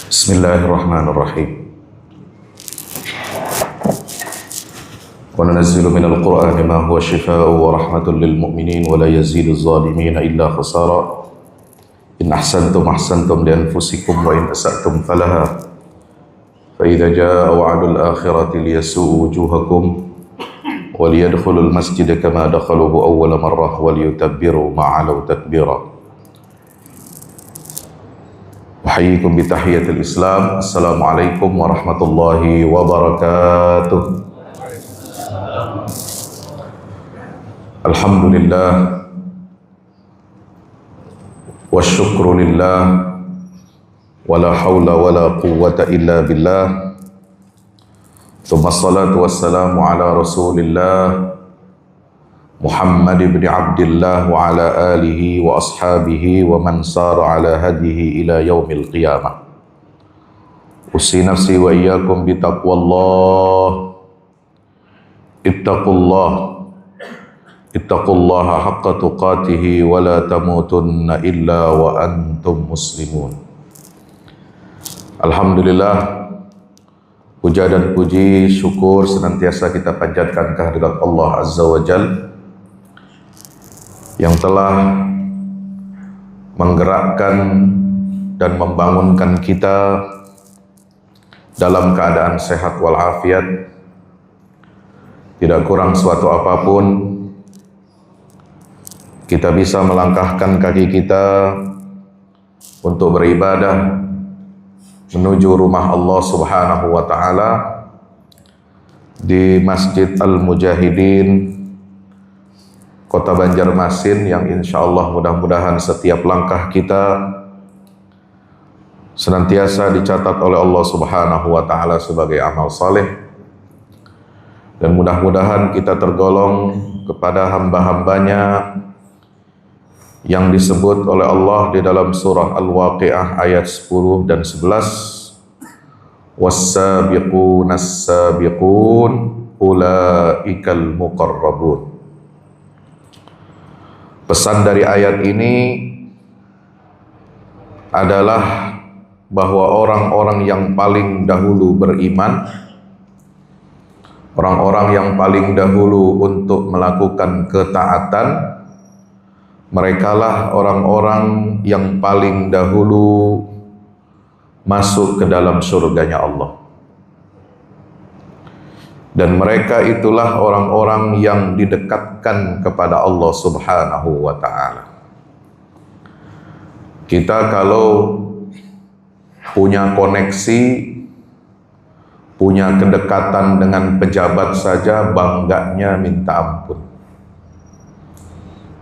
Bismillahirrahmanirrahim. Wa nunazzilu minal Qur'ani ma huwa shifaa'un wa rahmatun lil mu'minin wa la yazidu adh-dhalimina illa khasara. In ahsantum ahsantum li anfusikum wa in asa'tum falaha. Fa idza jaa'a wa'dul akhirati liyasu'u wujuhakum wa liyadkhulul masjida kama dakhaluhu awwala marrah wa liyutabbiru ma 'alaw tatbira. Uhayyikum bi tahiyatil Islam. Assalamualaikum warahmatullahi wabarakatuh. Alhamdulillah wasyukru lillah wala haula wala quwwata illa billah. Tsumma salatu wassalamu ala Rasulillah Muhammad ibn Abdillah wa ala alihi wa ashabihi wa man sara ala hadihi ila yaumil qiyamah. Usi nafsi wa iyyakum bi taqwallah. Ittaqullaha haqqa tuqatih wa la tamutunna illa wa antum muslimun. Alhamdulillah, puja dan puji syukur senantiasa kita panjatkan kehadirat Allah Azza wa Jalla yang telah menggerakkan dan membangunkan kita dalam keadaan sehat walafiat, tidak kurang suatu apapun. Kita bisa melangkahkan kaki kita untuk beribadah menuju rumah Allah Subhanahu wa Ta'ala di Masjid Al-Mujahidin Kota Banjarmasin, yang insya Allah mudah-mudahan setiap langkah kita senantiasa dicatat oleh Allah Subhanahu wa Ta'ala sebagai amal saleh, dan mudah-mudahan kita tergolong kepada hamba-hambanya yang disebut oleh Allah di dalam surah Al-Waqi'ah ayat 10 dan 11, was-sabiqunas sabiqun ulaikal muqarrabun. Pesan dari ayat ini adalah bahwa orang-orang yang paling dahulu beriman, orang-orang yang paling dahulu untuk melakukan ketaatan, merekalah orang-orang yang paling dahulu masuk ke dalam surganya Allah. Dan mereka itulah orang-orang yang didekatkan kepada Allah Subhanahu wa Ta'ala. Kita kalau punya koneksi, punya kedekatan dengan pejabat saja bangganya minta ampun.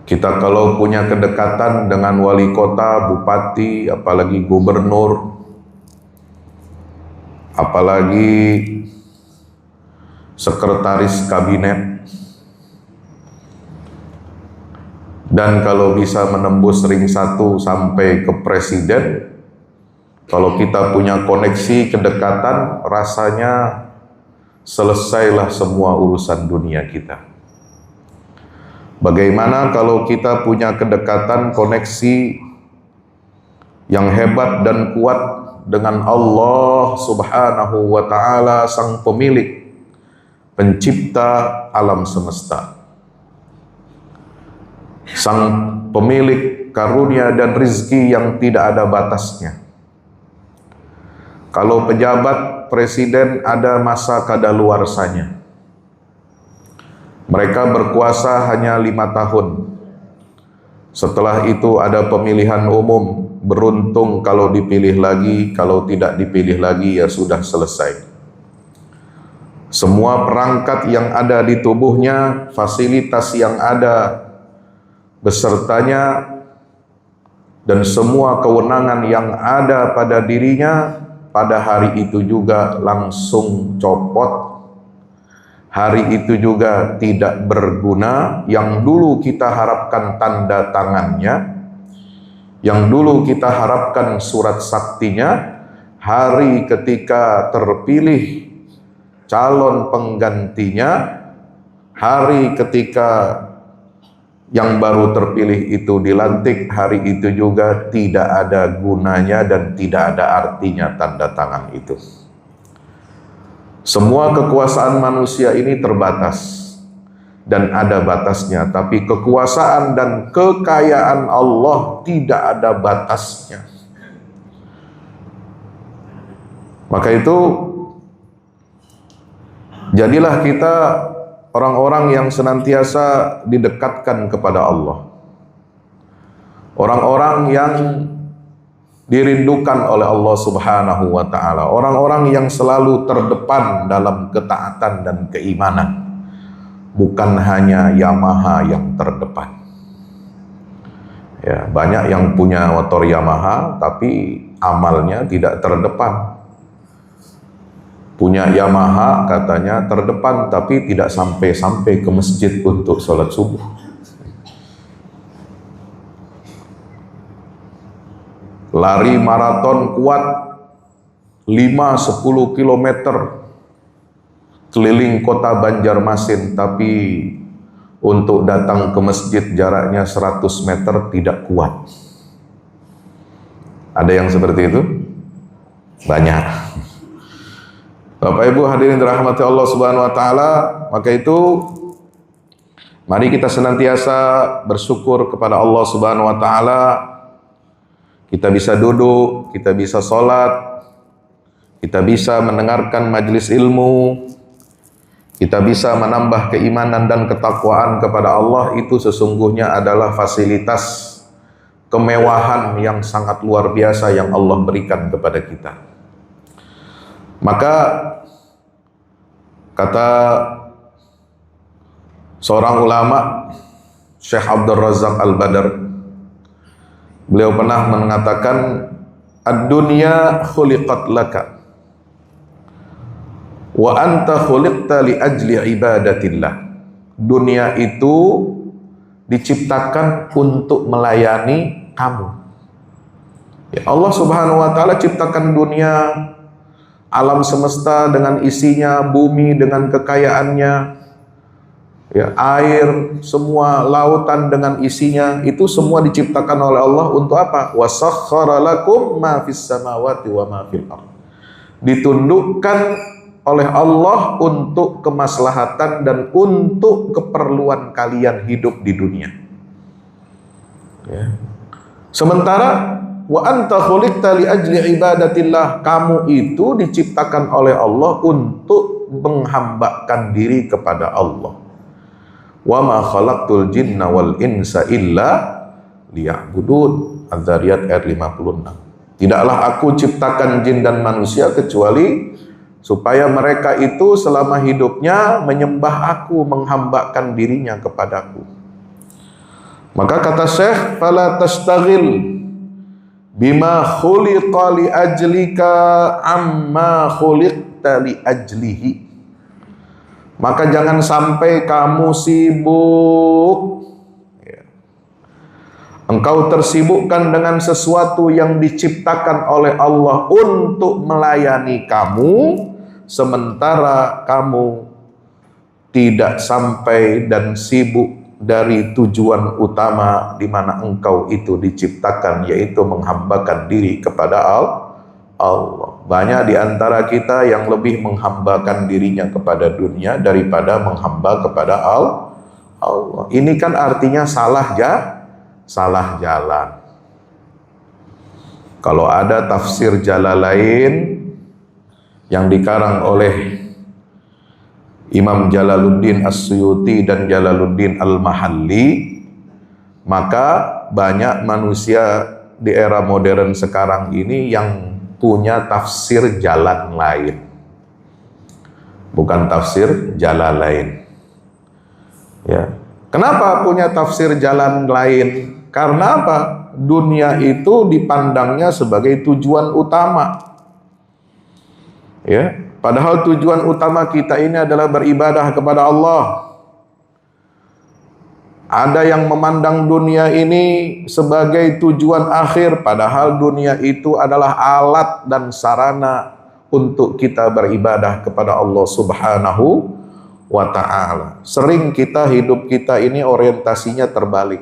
Kita kalau punya kedekatan dengan wali kota, bupati, apalagi gubernur, apalagi sekretaris kabinet, dan kalau bisa menembus ring 1 sampai ke presiden, kalau kita punya koneksi kedekatan, rasanya selesailah semua urusan dunia kita. Bagaimana kalau kita punya kedekatan, koneksi yang hebat dan kuat dengan Allah Subhanahu wa Ta'ala, sang pemilik, pencipta alam semesta, sang pemilik karunia dan rizki yang tidak ada batasnya. Kalau pejabat presiden ada masa kadaluarsanya, mereka berkuasa hanya 5 tahun. Setelah itu ada pemilihan umum, beruntung kalau dipilih lagi, kalau tidak dipilih lagi ya sudah selesai. Semua perangkat yang ada di tubuhnya, fasilitas yang ada besertanya, dan semua kewenangan yang ada pada dirinya, pada hari itu juga langsung copot. Hari itu juga tidak berguna. Yang dulu kita harapkan tanda tangannya, yang dulu kita harapkan surat saktinya, hari ketika terpilih calon penggantinya, hari ketika yang baru terpilih itu dilantik, hari itu juga tidak ada gunanya dan tidak ada artinya tanda tangan itu. Semua kekuasaan manusia ini terbatas dan ada batasnya, tapi kekuasaan dan kekayaan Allah tidak ada batasnya. Maka itu jadilah kita orang-orang yang senantiasa didekatkan kepada Allah, orang-orang yang dirindukan oleh Allah Subhanahu wa ta'ala, orang-orang yang selalu terdepan dalam ketaatan dan keimanan, bukan hanya Yamaha yang terdepan. Ya, banyak yang punya motor Yamaha tapi amalnya tidak terdepan. Punya Yamaha katanya terdepan tapi tidak sampai ke masjid untuk sholat subuh. Lari maraton kuat 5-10 km keliling kota Banjarmasin, tapi untuk datang ke masjid jaraknya 100 meter tidak kuat. Ada yang seperti itu? Banyak. Bapak Ibu hadirin dirahmati Allah Subhanahu wa taala, maka itu mari kita senantiasa bersyukur kepada Allah Subhanahu wa taala. Kita bisa duduk, kita bisa sholat, kita bisa mendengarkan majelis ilmu, kita bisa menambah keimanan dan ketakwaan kepada Allah. Itu sesungguhnya adalah fasilitas kemewahan yang sangat luar biasa yang Allah berikan kepada kita. Maka kata seorang ulama, Syekh Abdul Razak Al-Badr, beliau pernah mengatakan, ad-dunya khuliqat laka wa anta khuliqta li ajli ibadatillah. Dunia itu diciptakan untuk melayani kamu. Ya, Allah Subhanahu wa taala ciptakan dunia, alam semesta dengan isinya, bumi dengan kekayaannya, ya, air, semua lautan dengan isinya, itu semua diciptakan oleh Allah untuk apa? Wasakhkhara lakum ma fis samawati wa ma fil ardh. Ditundukkan oleh Allah untuk kemaslahatan dan untuk keperluan kalian hidup di dunia. Ya. Sementara wa anta khuliqta li ajli ibadatillah, kamu itu diciptakan oleh Allah untuk menghambakan diri kepada Allah. Wa ma khalaqtul jinna wal insa illa liya'budun. Az-Zariyat ayat 56. Tidaklah aku ciptakan jin dan manusia kecuali supaya mereka itu selama hidupnya menyembah aku, menghambakan dirinya kepadaku. Maka kata Syekh, fala tastaghil bima khuliqa li ajlika amma khuliqta li ajlihi. Maka jangan sampai kamu sibuk, ya, engkau tersibukkan dengan sesuatu yang diciptakan oleh Allah untuk melayani kamu, sementara kamu tidak sampai dan sibuk dari tujuan utama di mana engkau itu diciptakan, yaitu menghambakan diri kepada Allah. Banyak di antara kita yang lebih menghambakan dirinya kepada dunia daripada menghamba kepada Allah. Ini kan artinya salah jalan. Kalau ada tafsir Jalalain yang dikarang oleh Imam Jalaluddin As-Suyuti dan Jalaluddin Al-Mahalli, maka banyak manusia di era modern sekarang ini yang punya tafsir jalan lain, bukan tafsir Jalalain. Ya. Kenapa punya tafsir jalan lain? Karena apa? Dunia itu dipandangnya sebagai tujuan utama. Ya, padahal tujuan utama kita ini adalah beribadah kepada Allah. Ada yang memandang dunia ini sebagai tujuan akhir, padahal dunia itu adalah alat dan sarana untuk kita beribadah kepada Allah Subhanahu wa ta'ala. Sering hidup kita ini orientasinya terbalik.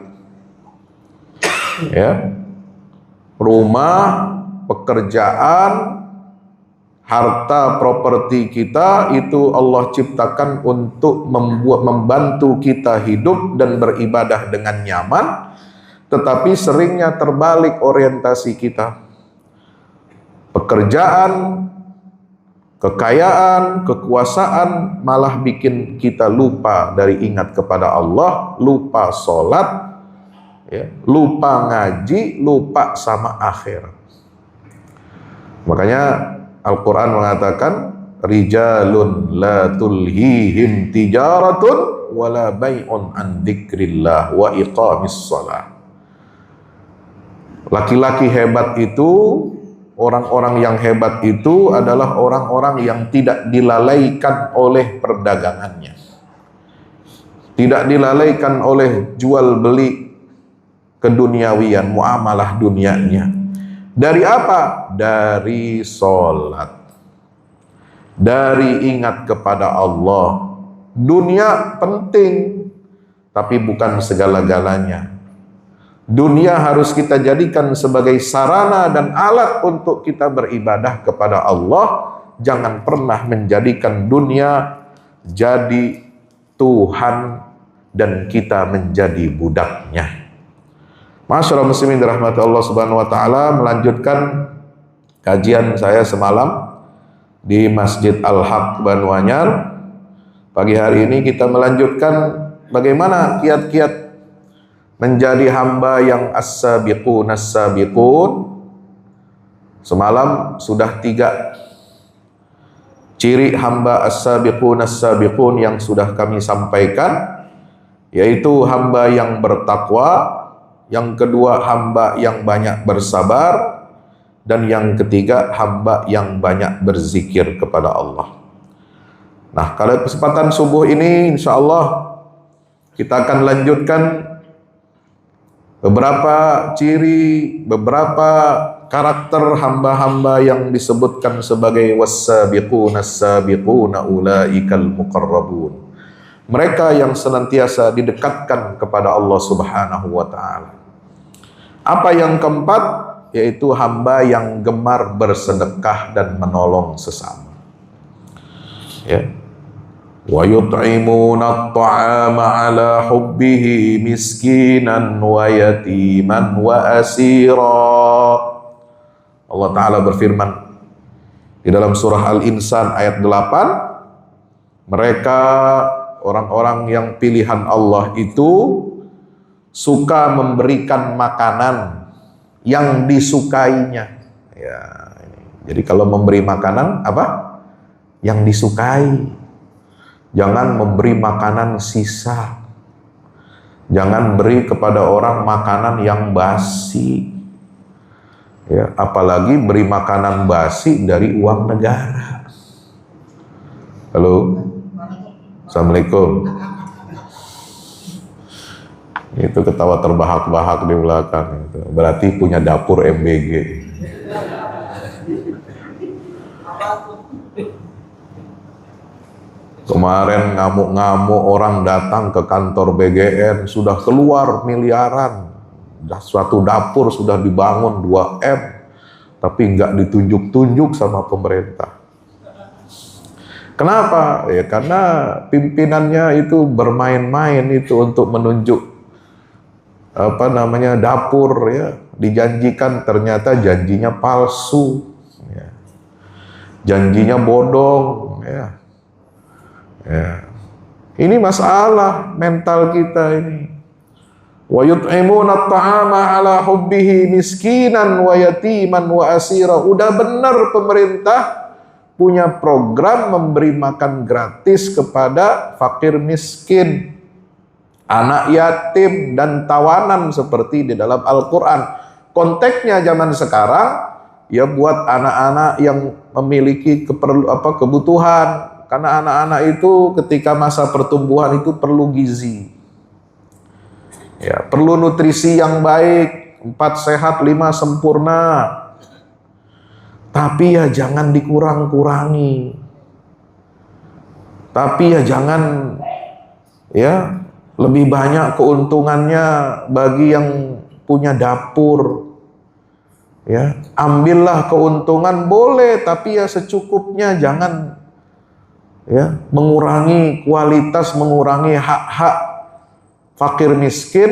Ya. Rumah, pekerjaan, harta, properti kita itu Allah ciptakan untuk membantu kita hidup dan beribadah dengan nyaman, tetapi seringnya terbalik orientasi kita. Pekerjaan, kekayaan, kekuasaan malah bikin kita lupa dari ingat kepada Allah, lupa sholat, ya, lupa ngaji, lupa sama akhirat. Makanya Al-Quran mengatakan, rijalun la tulhihim tijaratun wala bai'un an dzikrillah wa iqamis shalah. Laki-laki hebat itu, orang-orang yang hebat itu adalah orang-orang yang tidak dilalaikan oleh perdagangannya, tidak dilalaikan oleh jual beli keduniawian, muamalah dunianya. Dari apa? Dari sholat, dari ingat kepada Allah. Dunia penting, tapi bukan segala-galanya. Dunia harus kita jadikan sebagai sarana dan alat untuk kita beribadah kepada Allah. Jangan pernah menjadikan dunia jadi Tuhan dan kita menjadi budaknya. Masyaallah muslimin dirahmati Allah Subhanahu wa taala, melanjutkan kajian saya semalam di Masjid Al-Haq Banyuanyar. Pagi hari ini kita melanjutkan bagaimana kiat-kiat menjadi hamba yang as-sabiqun as-sabiqun. Semalam sudah 3 ciri hamba as-sabiqun as-sabiqun yang sudah kami sampaikan, yaitu hamba yang bertakwa, yang kedua hamba yang banyak bersabar, dan yang ketiga hamba yang banyak berzikir kepada Allah. Nah, pada kesempatan subuh ini insya Allah kita akan lanjutkan beberapa ciri, beberapa karakter hamba-hamba yang disebutkan sebagai was-sabiquna as-sabiquna ulaikal muqarrabun. Mereka yang senantiasa didekatkan kepada Allah Subhanahu wa taala. Apa yang keempat? Yaitu hamba yang gemar bersedekah dan menolong sesama. Ya. Wa yut'imuna at-ta'ama 'ala hubbihi miskinan wa yatiman wa asira. Allah taala berfirman di dalam surah Al-Insan ayat 8, mereka orang-orang yang pilihan Allah itu suka memberikan makanan yang disukainya. Ya, jadi kalau memberi makanan apa? Yang disukai. Jangan memberi makanan sisa. Jangan beri kepada orang makanan yang basi. Ya, apalagi beri makanan basi dari uang negara. Halo. Assalamualaikum. Itu ketawa terbahak-bahak di belakang itu. Berarti punya dapur MBG. Kemarin ngamuk-ngamuk orang datang ke kantor BGN, sudah keluar miliaran. Suatu dapur sudah dibangun 2M, tapi nggak ditunjuk-tunjuk sama pemerintah. Kenapa? Ya karena pimpinannya itu bermain-main itu untuk menunjuk dapur, ya, dijanjikan ternyata janjinya palsu, ya. Janjinya bodong, ya. Ya. Ini masalah mental kita ini. Wa yut'imuna at-ta'ama 'ala hubbihi miskinan wa yatiman wa asira. Udah benar pemerintah punya program memberi makan gratis kepada fakir miskin, anak yatim, dan tawanan seperti di dalam Al-Quran. Konteksnya zaman sekarang, ya buat anak-anak yang memiliki kebutuhan. Karena anak-anak itu ketika masa pertumbuhan itu perlu gizi. Ya, perlu nutrisi yang baik, 4 sehat, 5 sempurna. Tapi ya jangan dikurang-kurangi. Tapi ya jangan ya lebih banyak keuntungannya bagi yang punya dapur. Ya, ambillah keuntungan boleh, tapi ya secukupnya, jangan ya mengurangi kualitas, mengurangi hak-hak fakir miskin,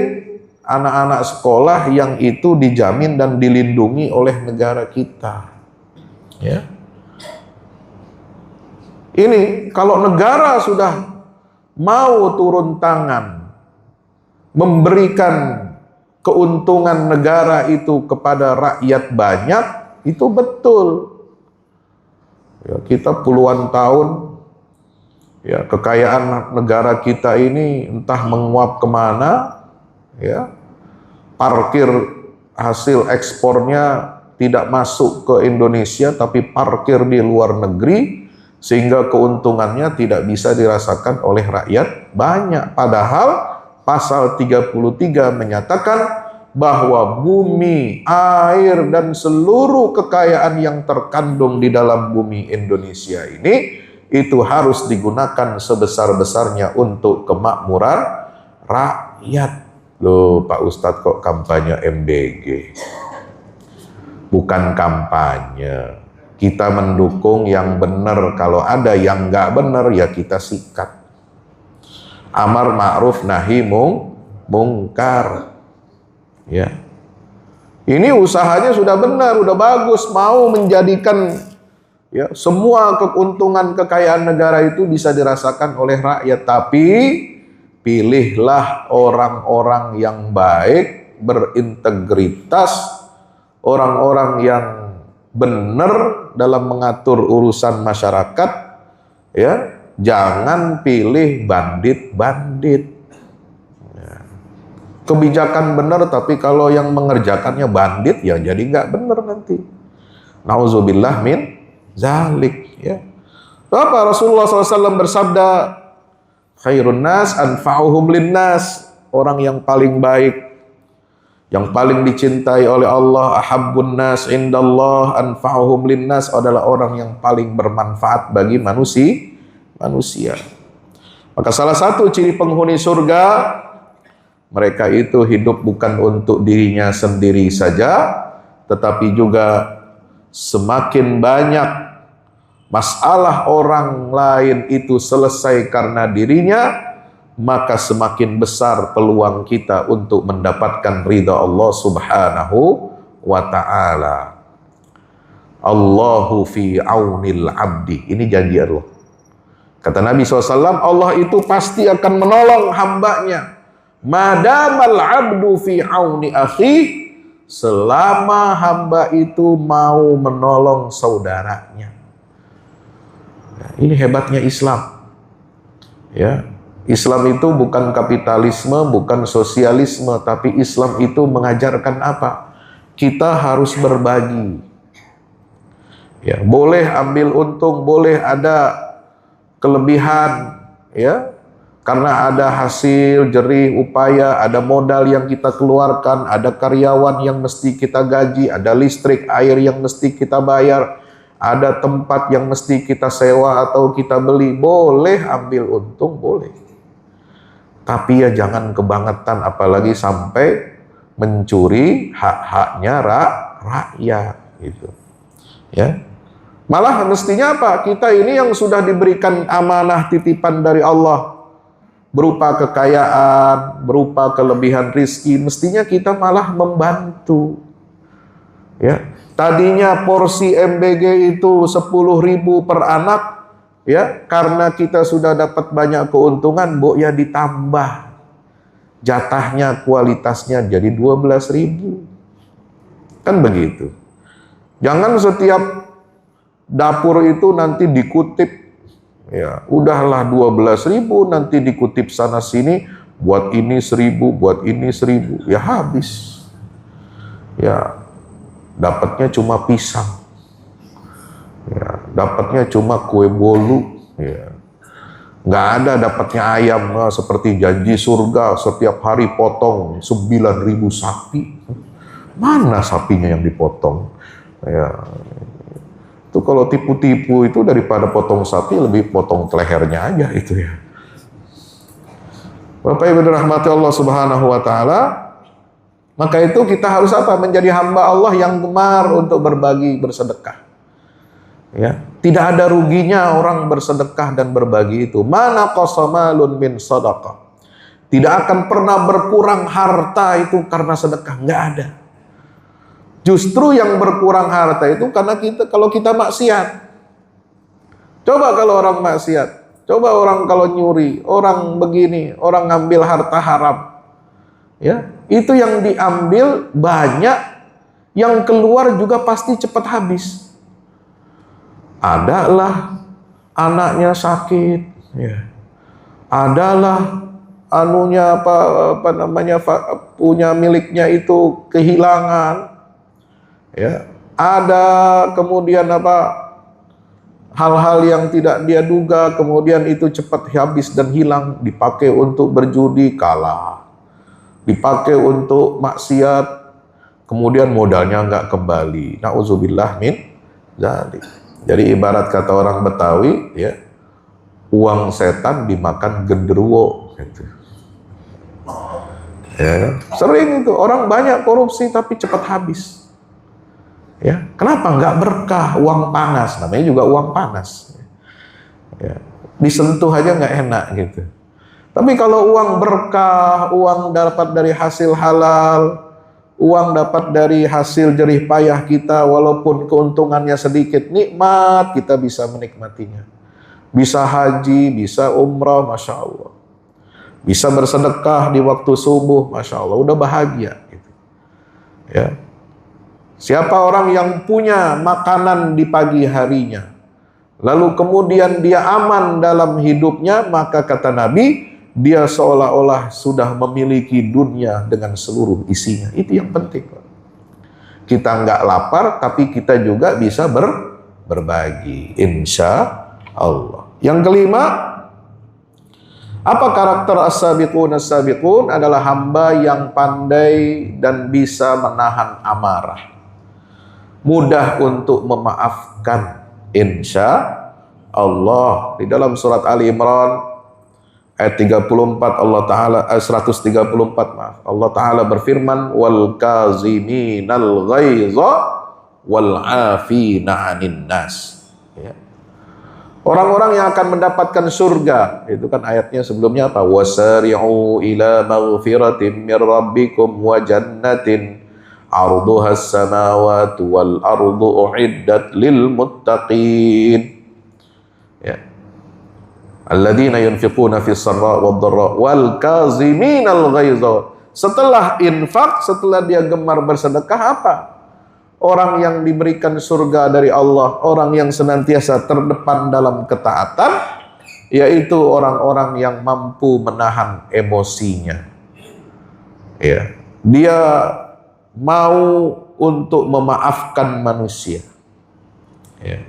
anak-anak sekolah yang itu dijamin dan dilindungi oleh negara kita. Ya. Ini kalau negara sudah mau turun tangan memberikan keuntungan negara itu kepada rakyat banyak, itu betul. Ya, kita puluhan tahun, ya kekayaan negara kita ini entah menguap kemana, ya parkir hasil ekspornya tidak masuk ke Indonesia, tapi parkir di luar negeri, sehingga keuntungannya tidak bisa dirasakan oleh rakyat banyak. Padahal Pasal 33 menyatakan bahwa bumi, air, dan seluruh kekayaan yang terkandung di dalam bumi Indonesia ini itu harus digunakan sebesar-besarnya untuk kemakmuran rakyat. Loh, Pak Ustadz kok kampanye MBG? Bukan kampanye. Kita mendukung yang benar. Kalau ada yang nggak benar, ya kita sikat. Amar ma'ruf nahi mungkar. Ya. Ini usahanya sudah benar, sudah bagus, mau menjadikan ya semua keuntungan kekayaan negara itu bisa dirasakan oleh rakyat, tapi pilihlah orang-orang yang baik, berintegritas, orang-orang yang benar dalam mengatur urusan masyarakat, ya. Jangan pilih bandit-bandit. Ya. Kebijakan benar, tapi kalau yang mengerjakannya bandit, ya jadi nggak benar nanti. Nauzubillah min zalik. Ya. Apa Rasulullah SAW bersabda, khairun nas anfa'uhum linnas. Orang yang paling baik, yang paling dicintai oleh Allah, ahabbun nas indallah anfa'uhum linnas, adalah orang yang paling bermanfaat bagi manusia. Maka salah satu ciri penghuni surga, mereka itu hidup bukan untuk dirinya sendiri saja, tetapi juga semakin banyak masalah orang lain itu selesai karena dirinya, maka semakin besar peluang kita untuk mendapatkan ridha Allah Subhanahu wa ta'ala. Allahu fi aunil abdi. Ini janji Allah. Kata Nabi SAW, Allah itu pasti akan menolong hambanya. Madamal abdu fi auni akhi, selama hamba itu mau menolong saudaranya. Nah, ini hebatnya Islam. Ya, Islam itu bukan kapitalisme, bukan sosialisme, tapi Islam itu mengajarkan apa? Kita harus berbagi. Ya, boleh ambil untung, boleh ada kelebihan, ya, karena ada hasil jerih upaya, ada modal yang kita keluarkan, ada karyawan yang mesti kita gaji, ada listrik, air yang mesti kita bayar, ada tempat yang mesti kita sewa atau kita beli. Boleh ambil untung, boleh. Tapi ya jangan kebangetan, apalagi sampai mencuri hak-haknya rakyat gitu. Ya. Malah mestinya apa? Kita ini yang sudah diberikan amanah titipan dari Allah, berupa kekayaan, berupa kelebihan rizki, mestinya kita malah membantu. Ya, tadinya porsi MBG itu 10.000 per anak, ya, karena kita sudah dapat banyak keuntungan, ya ditambah jatahnya, kualitasnya jadi 12.000. Kan begitu. Jangan setiap dapur itu nanti dikutip, ya udahlah 12.000, nanti dikutip sana sini, buat ini 1.000, buat ini 1.000, ya habis. Ya dapatnya cuma pisang, ya dapatnya cuma kue bolu, ya nggak ada dapatnya ayam. Seperti janji surga, setiap hari potong 9.000 sapi. Mana sapinya yang dipotong? Ya, Itu kalau tipu-tipu itu daripada potong sapi lebih potong lehernya aja itu ya. Bapak Ibu dirahmati Allah Subhanahu wa taala, maka itu kita harus apa? Menjadi hamba Allah yang gemar untuk berbagi, bersedekah. Ya, tidak ada ruginya orang bersedekah dan berbagi itu. Mana qasamalun min sadaqah. Tidak akan pernah berkurang harta itu karena sedekah, nggak ada. Justru yang berkurang harta itu karena kalau kita maksiat. Coba kalau orang maksiat, coba orang kalau nyuri, orang begini, orang ngambil harta haram. Ya, itu yang diambil banyak, yang keluar juga pasti cepat habis. Adalah anaknya sakit, ya. Adalah anunya apa namanya punya miliknya itu kehilangan. Ya, ada kemudian hal-hal yang tidak dia duga, kemudian itu cepat habis dan hilang, dipakai untuk berjudi kalah, dipakai untuk maksiat, kemudian modalnya nggak kembali. Nauzubillah min dzalik. Jadi ibarat kata orang Betawi, ya, uang setan dimakan genderuwo. Gitu. Ya, sering itu orang banyak korupsi tapi cepat habis. Ya, kenapa nggak berkah? Uang panas, namanya juga uang panas. Ya, disentuh aja nggak enak gitu. Tapi kalau uang berkah, uang dapat dari hasil halal, uang dapat dari hasil jerih payah kita, walaupun keuntungannya sedikit, nikmat kita bisa menikmatinya. Bisa haji, bisa umrah, masya Allah. Bisa bersedekah di waktu subuh, masya Allah, udah bahagia. Gitu. Ya. Siapa orang yang punya makanan di pagi harinya, lalu kemudian dia aman dalam hidupnya, maka kata Nabi, dia seolah-olah sudah memiliki dunia dengan seluruh isinya. Itu yang penting. Kita nggak lapar, tapi kita juga bisa berbagi. Insya Allah. Yang kelima, apa karakter as-sabiqun? As-sabiqun adalah hamba yang pandai dan bisa menahan amarah. Mudah untuk memaafkan, insya Allah. Di dalam surat Ali Imran ayat 34 Allah Ta'ala 134 maaf. Allah Ta'ala berfirman, wal kaziminal ghaiza wal afina 'anil nas. Ya. Orang-orang yang akan mendapatkan surga, itu kan ayatnya sebelumnya apa? Wasari'u ila maghfiratin mir rabbikum wa jannatin arduhas samawati wal ardu uiddat lil muttaqin. Ya. Alladzina yunfiquna fis sarra wad dharra wal kaziminal ghaiza. Setelah infak, setelah dia gemar bersedekah, apa? Orang yang diberikan surga dari Allah, orang yang senantiasa terdepan dalam ketaatan, yaitu orang-orang yang mampu menahan emosinya. Ya. Dia mau untuk memaafkan manusia. Ya.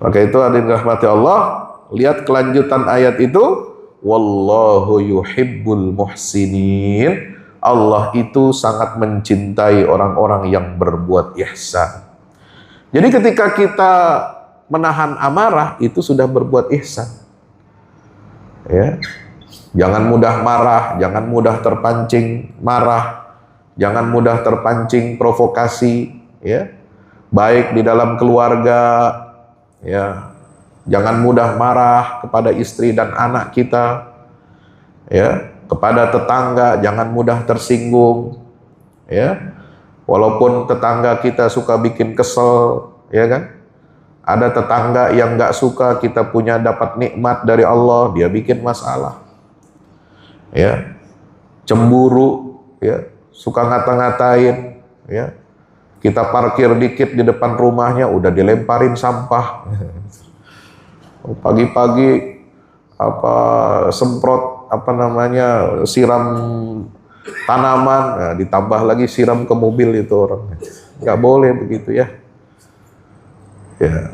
Maka itu hadirin rahmati Allah, lihat kelanjutan ayat itu, wallahu yuhibbul muhsinin. Allah itu sangat mencintai orang-orang yang berbuat ihsan. Jadi ketika kita menahan amarah, itu sudah berbuat ihsan. Ya. Jangan mudah marah, jangan mudah terpancing marah, jangan mudah terpancing provokasi, ya. Baik di dalam keluarga, ya. Jangan mudah marah kepada istri dan anak kita, ya. Kepada tetangga jangan mudah tersinggung, ya. Walaupun tetangga kita suka bikin kesel, ya kan? Ada tetangga yang nggak suka kita punya dapat nikmat dari Allah, dia bikin masalah, ya. Cemburu, ya. Suka ngata-ngatain, ya. Kita parkir dikit di depan rumahnya udah dilemparin sampah. Pagi-pagi semprot siram tanaman, nah, ditambah lagi siram ke mobil itu orang. Nggak boleh begitu ya. Ya.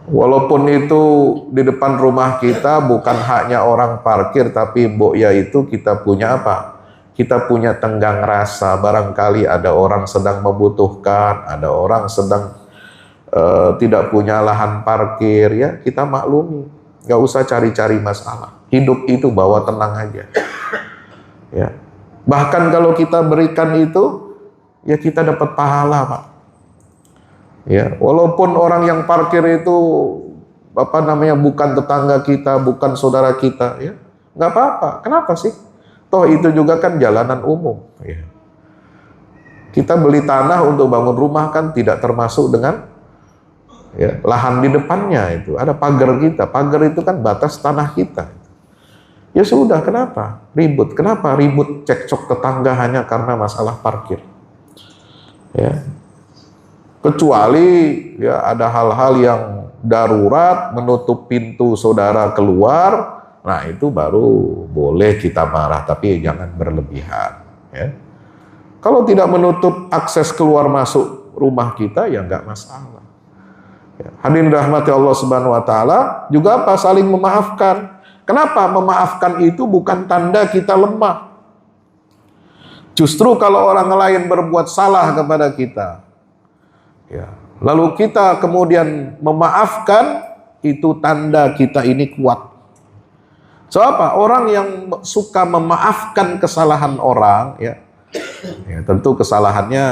Walaupun itu di depan rumah kita bukan haknya orang parkir, tapi ya itu kita punya apa? Kita punya tenggang rasa, barangkali ada orang sedang membutuhkan, ada orang sedang tidak punya lahan parkir, ya kita maklumi, nggak usah cari-cari masalah. Hidup itu bawa tenang aja. Ya, bahkan kalau kita berikan itu, ya kita dapat pahala, Pak. Ya, walaupun orang yang parkir itu bukan tetangga kita, bukan saudara kita, ya nggak apa-apa. Kenapa sih? Toh itu juga kan jalanan umum. Ya. Kita beli tanah untuk bangun rumah kan tidak termasuk dengan ya, lahan di depannya itu. Ada pagar kita. Pagar itu kan batas tanah kita. Ya sudah, kenapa ribut? Kenapa ribut cekcok tetangga hanya karena masalah parkir? Ya. Kecuali ya ada hal-hal yang darurat, menutup pintu saudara keluar, nah itu baru boleh kita marah, tapi jangan berlebihan. Ya. Kalau tidak menutup akses keluar masuk rumah kita, ya nggak masalah. Ya. Hadirin rahmati Allah Subhanahu Wa Taala, juga apa? Saling memaafkan. Kenapa? Memaafkan itu bukan tanda kita lemah. Justru kalau orang lain berbuat salah kepada kita, ya, lalu kita kemudian memaafkan, itu tanda kita ini kuat. So apa? Orang yang suka memaafkan kesalahan orang, ya tentu kesalahannya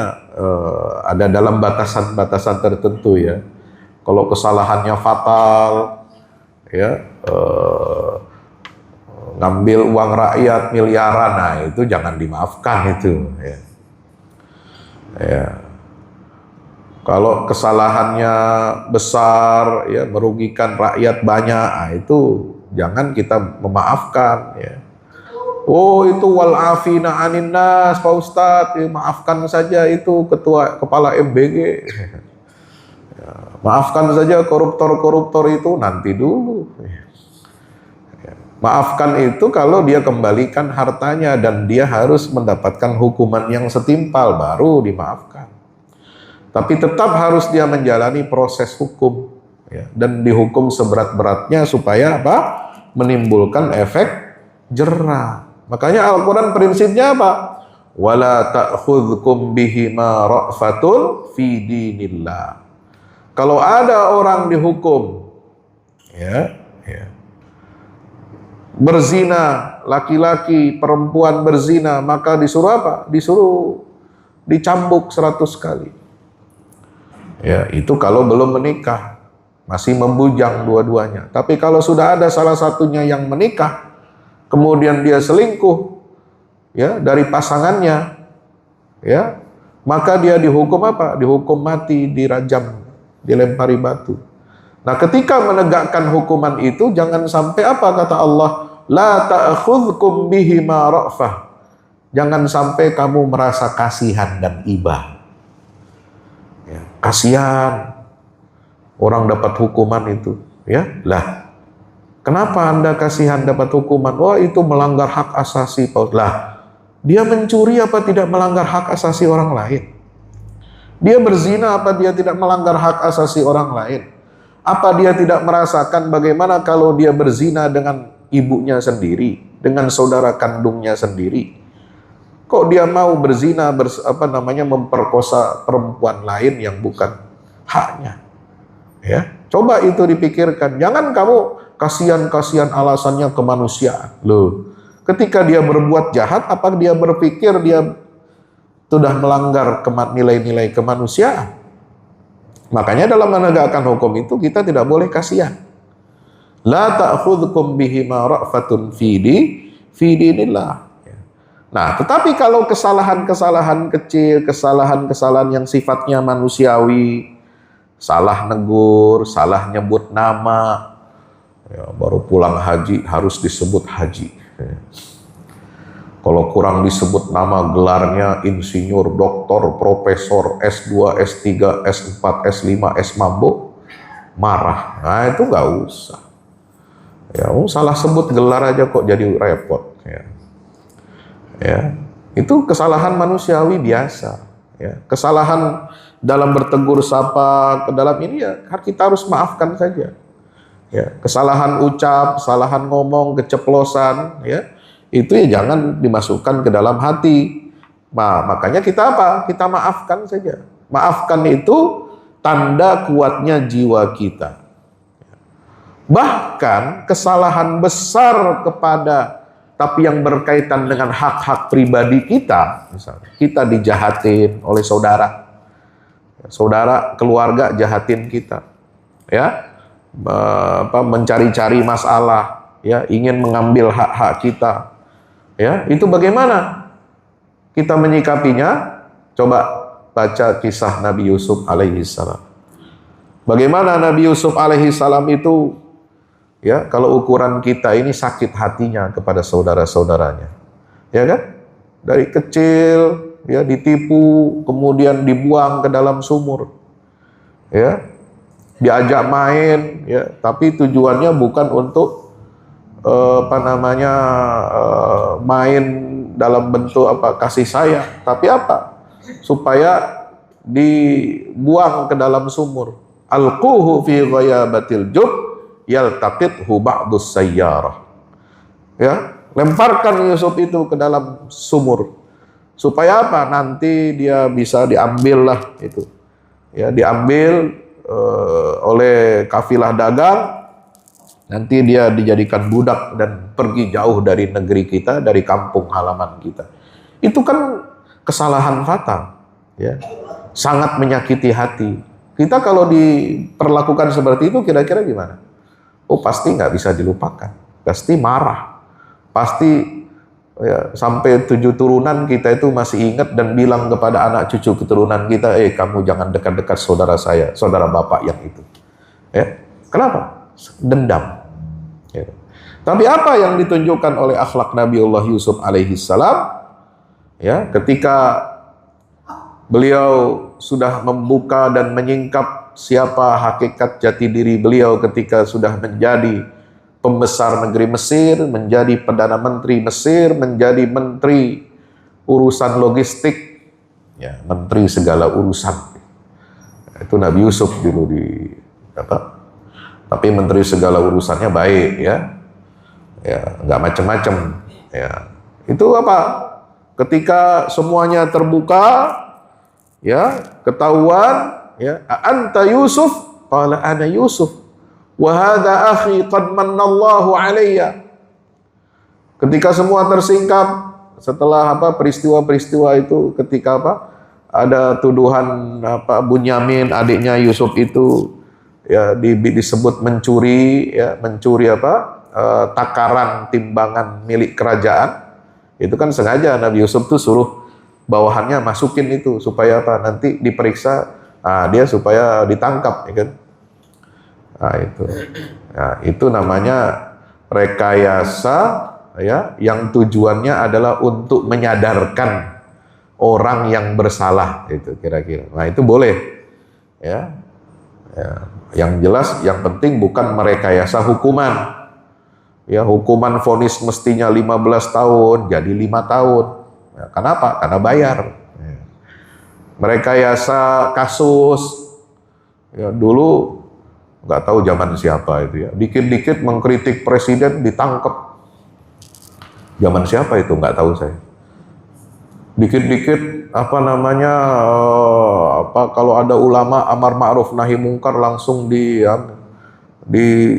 ada dalam batasan-batasan tertentu, ya. Kalau kesalahannya fatal, ya ngambil uang rakyat miliaran, nah itu jangan dimaafkan itu. Ya. Ya. Kalau kesalahannya besar, ya merugikan rakyat banyak, nah itu jangan kita memaafkan. Ya. Oh itu wal'afina anin nas, Pak Ustadz, ya, maafkan saja itu kepala MBG. Ya, maafkan saja koruptor-koruptor itu nanti dulu. Ya. Maafkan itu kalau dia kembalikan hartanya dan dia harus mendapatkan hukuman yang setimpal, baru dimaafkan. Tapi tetap harus dia menjalani proses hukum, ya, dan dihukum seberat-beratnya supaya apa? Menimbulkan efek jera. Makanya Al-Quran prinsipnya apa? Wala ta'khudhukum bihima ra'fatun fi dinillah. Kalau ada orang dihukum, ya, berzina, laki-laki, perempuan berzina, maka disuruh apa? Disuruh dicambuk 100 kali. Ya, itu kalau belum menikah, masih membujang dua-duanya. Tapi kalau sudah ada salah satunya yang menikah, kemudian dia selingkuh, ya, dari pasangannya, ya, maka dia dihukum apa? Dihukum mati, dirajam, dilempari batu. Nah, ketika menegakkan hukuman itu, jangan sampai apa kata Allah? La ta'khudhukum bihima ra'fah. Jangan sampai kamu merasa kasihan dan iba. Ya, kasihan orang dapat hukuman itu, ya. Lah, kenapa Anda kasihan dapat hukuman? Wah, itu melanggar hak asasi. Lah, dia mencuri apa tidak melanggar hak asasi orang lain? Dia berzina apa dia tidak melanggar hak asasi orang lain? Apa dia tidak merasakan bagaimana kalau dia berzina dengan ibunya sendiri, dengan saudara kandungnya sendiri? Kok dia mau berzina, memperkosa perempuan lain yang bukan haknya? Ya, coba itu dipikirkan. Jangan kamu kasihan alasannya kemanusiaan. Loh, ketika dia berbuat jahat, apa dia berpikir dia sudah melanggar nilai-nilai kemanusiaan? Makanya dalam menegakkan hukum itu kita tidak boleh kasihan. La ta'khudhukum bihima ra'fatun fi dinillah. Nah, tetapi kalau kesalahan-kesalahan kecil, kesalahan-kesalahan yang sifatnya manusiawi, salah negur, salah nyebut nama, ya, baru pulang haji harus disebut haji. Kalau kurang disebut nama gelarnya insinyur, doktor, profesor, S2, S3, S4, S5, S mambo, marah. Nah itu nggak usah. Ya, salah sebut gelar aja kok jadi repot. Ya, itu kesalahan manusiawi biasa. Ya, kesalahan dalam bertegur sapa, ke dalam ini ya kita harus maafkan saja. Ya, kesalahan ucap, kesalahan ngomong, keceplosan, ya. Itu ya jangan dimasukkan ke dalam hati. Nah, makanya kita apa? Kita maafkan saja. Maafkan itu tanda kuatnya jiwa kita. Bahkan kesalahan besar tapi yang berkaitan dengan hak-hak pribadi kita, misalnya kita dijahatin oleh saudara keluarga jahatin kita, ya, mencari-cari masalah, ya, ingin mengambil hak-hak kita, ya, itu bagaimana kita menyikapinya? Coba baca kisah Nabi Yusuf alaihi salam. Bagaimana Nabi Yusuf alaihi salam itu, ya, kalau ukuran kita ini sakit hatinya kepada saudara-saudaranya, ya kan? Dari kecil, ya, ditipu, kemudian dibuang ke dalam sumur, ya, diajak main, ya, tapi tujuannya bukan untuk main dalam bentuk kasih sayang, tapi supaya dibuang ke dalam sumur. Alquhu fi ghayabatil jub yaltaqithu ba'dus sayyarah. Ya, lemparkan Yusuf itu ke dalam sumur. Supaya nanti dia bisa diambil lah itu. Ya, diambil oleh kafilah dagang. Nanti dia dijadikan budak dan pergi jauh dari negeri kita, dari kampung halaman kita. Itu kan kesalahan fatal, ya. Sangat menyakiti hati. Kita kalau diperlakukan seperti itu kira-kira gimana? Oh, pasti nggak bisa dilupakan, pasti marah, pasti, ya, sampai 7 turunan kita itu masih ingat dan bilang kepada anak cucu keturunan kita, kamu jangan dekat-dekat saudara saya, saudara bapak yang itu. Ya, kenapa? Dendam. Ya. Tapi apa yang ditunjukkan oleh akhlak Nabiullah Yusuf alaihi salam? Ya, ketika beliau sudah membuka dan menyingkap siapa hakikat jati diri beliau ketika sudah menjadi pembesar negeri Mesir, menjadi Perdana Menteri Mesir, menjadi menteri urusan logistik, ya, menteri segala urusan. Itu Nabi Yusuf dulu tapi menteri segala urusannya baik, ya, nggak macam-macam, ya. Itu ketika semuanya terbuka, ya, ketahuan, ya, anta Yusuf, qala ana Yusuf wa hadha akhi qad mannallahu alayya. Ketika semua tersingkap setelah peristiwa-peristiwa itu, ketika ada tuduhan Bunyamin adiknya Yusuf itu, ya, disebut mencuri, ya, takaran timbangan milik kerajaan. Itu kan sengaja Nabi Yusuf tuh suruh bawahannya masukin itu supaya nanti diperiksa, dia supaya ditangkap, ya kan? Itu namanya rekayasa, ya, yang tujuannya adalah untuk menyadarkan orang yang bersalah, itu kira-kira. Nah, itu boleh, ya. Yang jelas, yang penting bukan merekayasa hukuman. Ya, hukuman vonis mestinya 15 tahun jadi 5 tahun. Ya, kenapa? Karena bayar. Ya. Merekayasa kasus, ya, dulu nggak tahu zaman siapa itu, ya, dikit-dikit mengkritik presiden ditangkap. Zaman siapa itu nggak tahu saya. Dikit-dikit kalau ada ulama amar ma'ruf nahi mungkar langsung di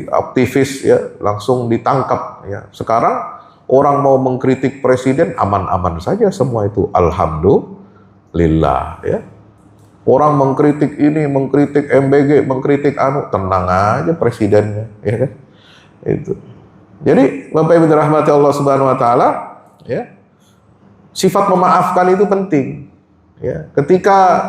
aktivis, ya, langsung ditangkap, ya. Sekarang orang mau mengkritik presiden aman-aman saja semua itu, alhamdulillah, ya. Orang mengkritik ini, mengkritik MBG, mengkritik tenang aja presidennya, ya kan? Itu. Jadi Bapak Ibu dirahmati Allah Subhanahu wa taala, ya. Sifat memaafkan itu penting, ya. Ketika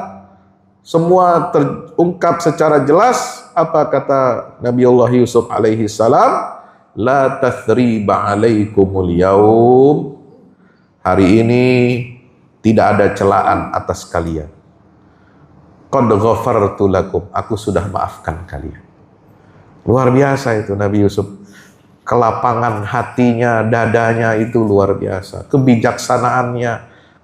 semua terungkap secara jelas, apa kata Nabiullah Yusuf alaihi salam? La tathriba alaikumul yaum. Hari ini tidak ada celaan atas kalian. Qad ghafartu lakum. Aku sudah maafkan kalian. Luar biasa itu Nabi Yusuf. Kelapangan hatinya, dadanya itu luar biasa. Kebijaksanaannya,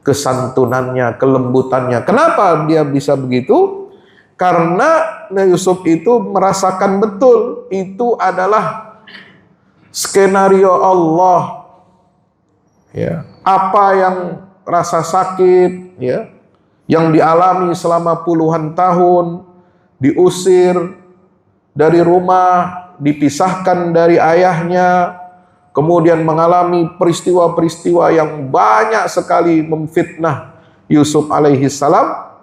kesantunannya, kelembutannya. Kenapa dia bisa begitu? Karena Nabi Yusuf itu merasakan betul itu adalah skenario Allah. Ya, apa yang rasa sakit, ya, yang dialami selama puluhan tahun, diusir dari rumah, dipisahkan dari ayahnya, kemudian mengalami peristiwa-peristiwa yang banyak sekali memfitnah Yusuf alaihi salam,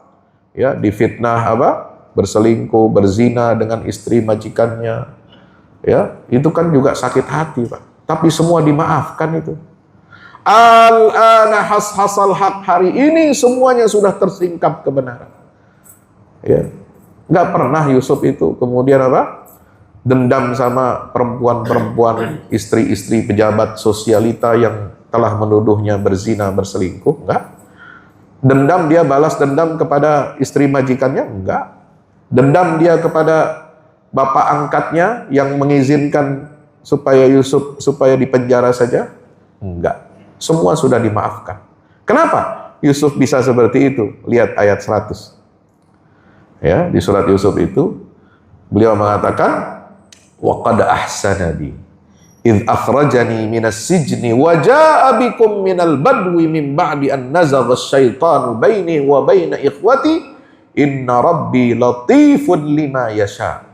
ya, difitnah apa? Berselingkuh, berzina dengan istri majikannya. Ya, itu kan juga sakit hati, Pak. Tapi semua dimaafkan itu. Al-ana hasal haq, hari ini semuanya sudah tersingkap kebenaran. Ya. Nggak pernah Yusuf itu kemudian apa? Dendam sama perempuan-perempuan, istri-istri pejabat sosialita yang telah menuduhnya berzina, berselingkuh. Enggak. Dendam, dia balas dendam kepada istri majikannya? Enggak. Dendam dia kepada bapak angkatnya yang mengizinkan supaya Yusuf supaya dipenjara saja? Enggak. Semua sudah dimaafkan. Kenapa Yusuf bisa seperti itu? Lihat ayat 100. Ya, di surat Yusuf itu beliau mengatakan, wa qad ahsana bi id akhrajani minas sijni wa jaa bikum minal badwi min ba'di an nazagha asyaitanu baini wa baina ikhwati inna rabbi latifun lima yasha.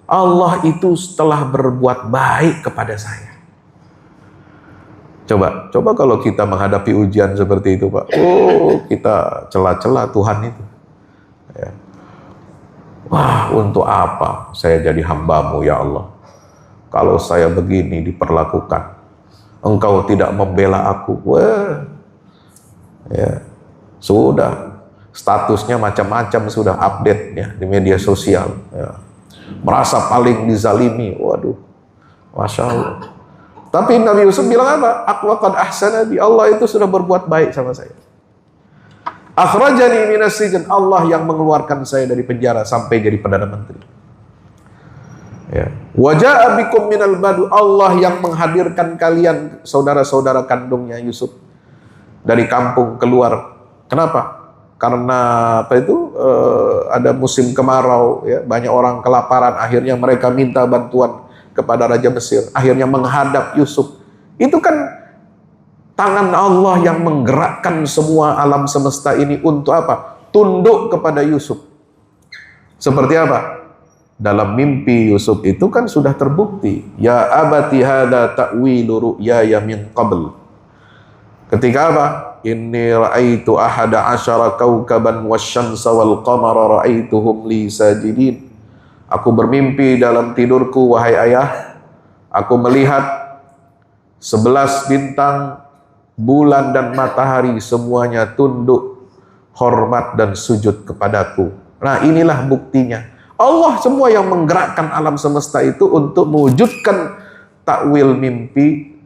Allah itu setelah berbuat baik kepada saya. Coba kalau kita menghadapi ujian seperti itu, Pak. Oh, kita cela-cela Tuhan itu. Ya. Wah, untuk apa saya jadi hamba-Mu ya Allah? Kalau saya begini diperlakukan, Engkau tidak membela aku. Wah, ya, sudah statusnya macam-macam sudah update ya di media sosial. Ya. Merasa paling dizalimi, waduh, masya Allah. Tapi Nabi Yusuf bilang apa? Aqwaqad ahsana bi, Allah itu sudah berbuat baik sama saya. Akhrajani minas sijn, Allah yang mengeluarkan saya dari penjara sampai jadi perdana menteri. Ya. Wa jaa bikum minal badu, Allah yang menghadirkan kalian saudara-saudara kandungnya Yusuf dari kampung keluar. Kenapa? Karena apa itu? Ada musim kemarau, ya, banyak orang kelaparan, akhirnya mereka minta bantuan kepada Raja Mesir, akhirnya menghadap Yusuf. Itu kan tangan Allah yang menggerakkan semua alam semesta ini untuk apa? Tunduk kepada Yusuf. Seperti apa? Dalam mimpi Yusuf itu kan sudah terbukti. Ya abati hadza ta'wilu ru'yaya min qabl. Ketika apa? Inni ra'aitu ahada asyara kaukaban wasyamsa wal qamara ra'aituhum li sajidin. Aku bermimpi dalam tidurku, wahai ayah. Aku melihat 11 bintang, bulan dan matahari semuanya tunduk, hormat dan sujud kepadaku. Nah, inilah buktinya. Allah semua yang menggerakkan alam semesta itu untuk mewujudkan takwil mimpi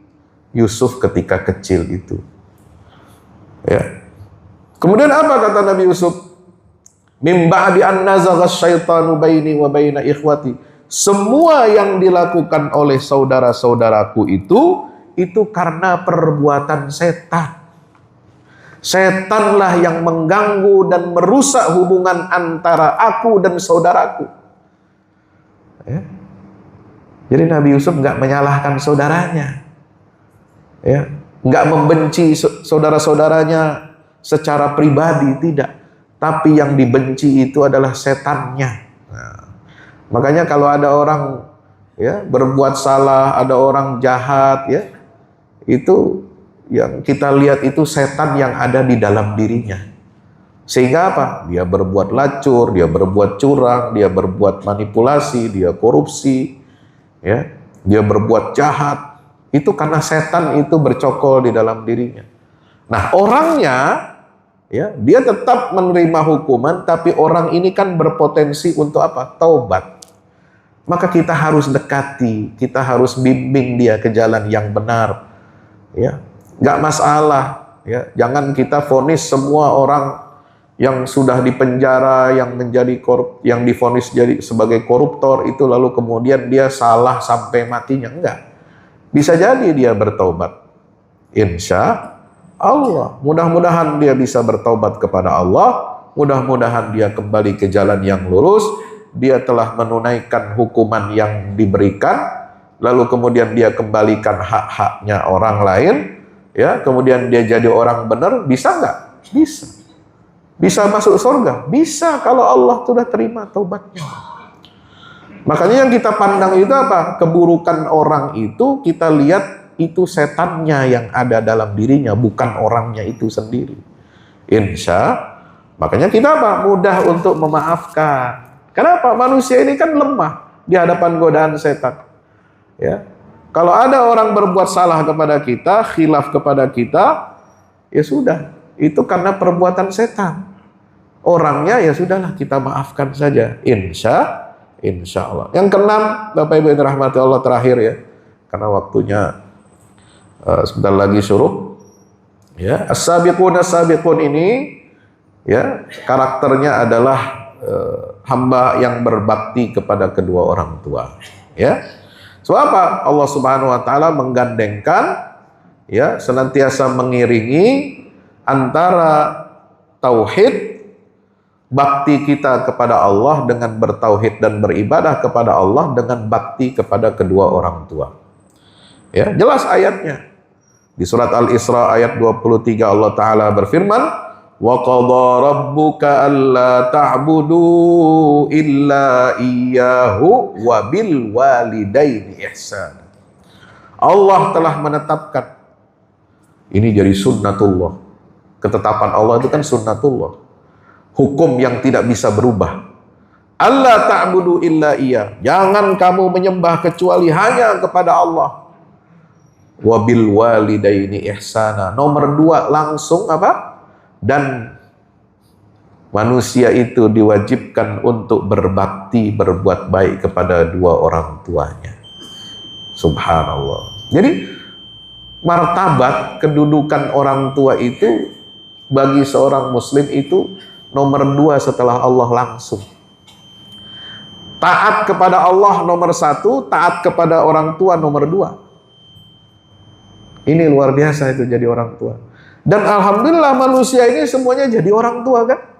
Yusuf ketika kecil itu. Ya. Kemudian apa kata Nabi Yusuf? Mim ba'di an nazagha asyaitanu baini wa baina ikhwati. Semua yang dilakukan oleh saudara-saudaraku itu karena perbuatan setan. Setanlah yang mengganggu dan merusak hubungan antara aku dan saudaraku. Ya. Jadi Nabi Yusuf nggak menyalahkan saudaranya, ya, nggak membenci saudara-saudaranya secara pribadi, tidak. Tapi yang dibenci itu adalah setannya. Nah, makanya kalau ada orang ya berbuat salah, ada orang jahat, ya, itu yang kita lihat itu setan yang ada di dalam dirinya. Sehingga apa? Dia berbuat lacur, dia berbuat curang, dia berbuat manipulasi, dia korupsi, ya, dia berbuat jahat. Itu karena setan itu bercokol di dalam dirinya. Nah, orangnya, ya, dia tetap menerima hukuman, tapi orang ini kan berpotensi untuk apa? Taubat. Maka kita harus dekati, kita harus bimbing dia ke jalan yang benar. Ya, nggak masalah, ya. Jangan kita vonis semua orang yang sudah dipenjara, yang yang divonis jadi sebagai koruptor itu lalu kemudian dia salah sampai matinya. Enggak. Bisa jadi dia bertobat. Insya Allah. Mudah-mudahan dia bisa bertobat kepada Allah. Mudah-mudahan dia kembali ke jalan yang lurus. Dia telah menunaikan hukuman yang diberikan. Lalu kemudian dia kembalikan hak-haknya orang lain, ya, kemudian dia jadi orang benar, bisa nggak? Bisa. Bisa masuk surga? Bisa kalau Allah sudah terima taubatnya. Makanya yang kita pandang itu apa? Keburukan orang itu kita lihat itu setannya yang ada dalam dirinya, bukan orangnya itu sendiri. Makanya kita apa? Mudah untuk memaafkan. Kenapa? Manusia ini kan lemah di hadapan godaan setan. Ya. Kalau ada orang berbuat salah kepada kita, khilaf kepada kita, ya sudah, itu karena perbuatan setan. Orangnya ya sudahlah, kita maafkan saja. Insya Allah. Yang keenam, Bapak Ibu yang dirahmati Allah, terakhir ya, karena waktunya sebentar lagi syuruh. Ya, as-sabiqun ini ya karakternya adalah hamba yang berbakti kepada kedua orang tua. Ya, sebab apa? Allah Subhanahu Wa Taala menggandengkan, ya, senantiasa mengiringi antara tauhid, bakti kita kepada Allah dengan bertauhid dan beribadah kepada Allah dengan bakti kepada kedua orang tua. Ya, jelas ayatnya. Di surat Al-Isra ayat 23 Allah Ta'ala berfirman, "Wa qadha rabbuka alla ta'budu illa iyyahu wa bil walidaini ihsan." Allah telah menetapkan. Ini jadi sunnatullah. Ketetapan Allah itu kan sunnatullah. Hukum yang tidak bisa berubah. Allah ta'budu illa iya. Jangan kamu menyembah kecuali hanya kepada Allah. Wabil walidaini ihsana. Nomor 2 langsung apa? Dan manusia itu diwajibkan untuk berbakti, berbuat baik kepada dua orang tuanya. Subhanallah. Jadi martabat kedudukan orang tua itu bagi seorang muslim itu nomor 2 setelah Allah langsung. Taat kepada Allah nomor 1, taat kepada orang tua nomor 2. Ini luar biasa itu jadi orang tua. Dan alhamdulillah manusia ini semuanya jadi orang tua kan?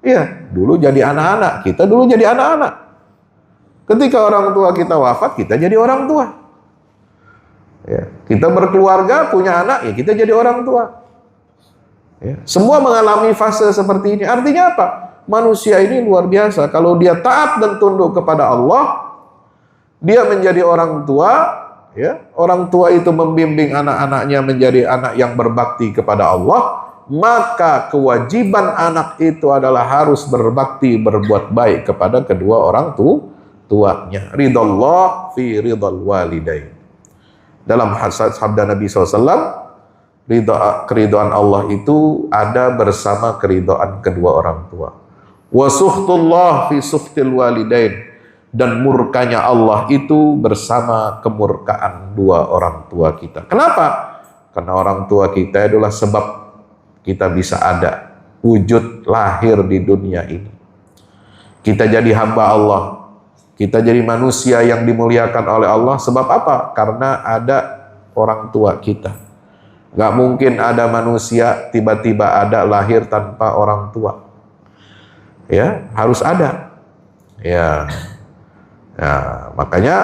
Iya, dulu jadi anak-anak, kita dulu jadi anak-anak. Ketika orang tua kita wafat, kita jadi orang tua. Ya, kita berkeluarga, punya anak, ya kita jadi orang tua. Ya, semua mengalami fase seperti ini. Artinya apa? Manusia ini luar biasa. Kalau dia taat dan tunduk kepada Allah, dia menjadi orang tua. Ya, orang tua itu membimbing anak-anaknya menjadi anak yang berbakti kepada Allah. Maka kewajiban anak itu adalah harus berbakti, berbuat baik kepada kedua orang tuanya. Ridallah fi ridal walidain. Dalam sabda Nabi SAW, keridhaan Allah itu ada bersama keridhaan kedua orang tua. Wa suhtullah fi suhtil walidain. Dan murkanya Allah itu bersama kemurkaan dua orang tua kita. Kenapa? Karena orang tua kita adalah sebab kita bisa ada, wujud lahir di dunia ini. Kita jadi hamba Allah. Kita jadi manusia yang dimuliakan oleh Allah. Sebab apa? Karena ada orang tua kita. Gak mungkin ada manusia tiba-tiba ada lahir tanpa orang tua. Ya, harus ada. Ya, nah, makanya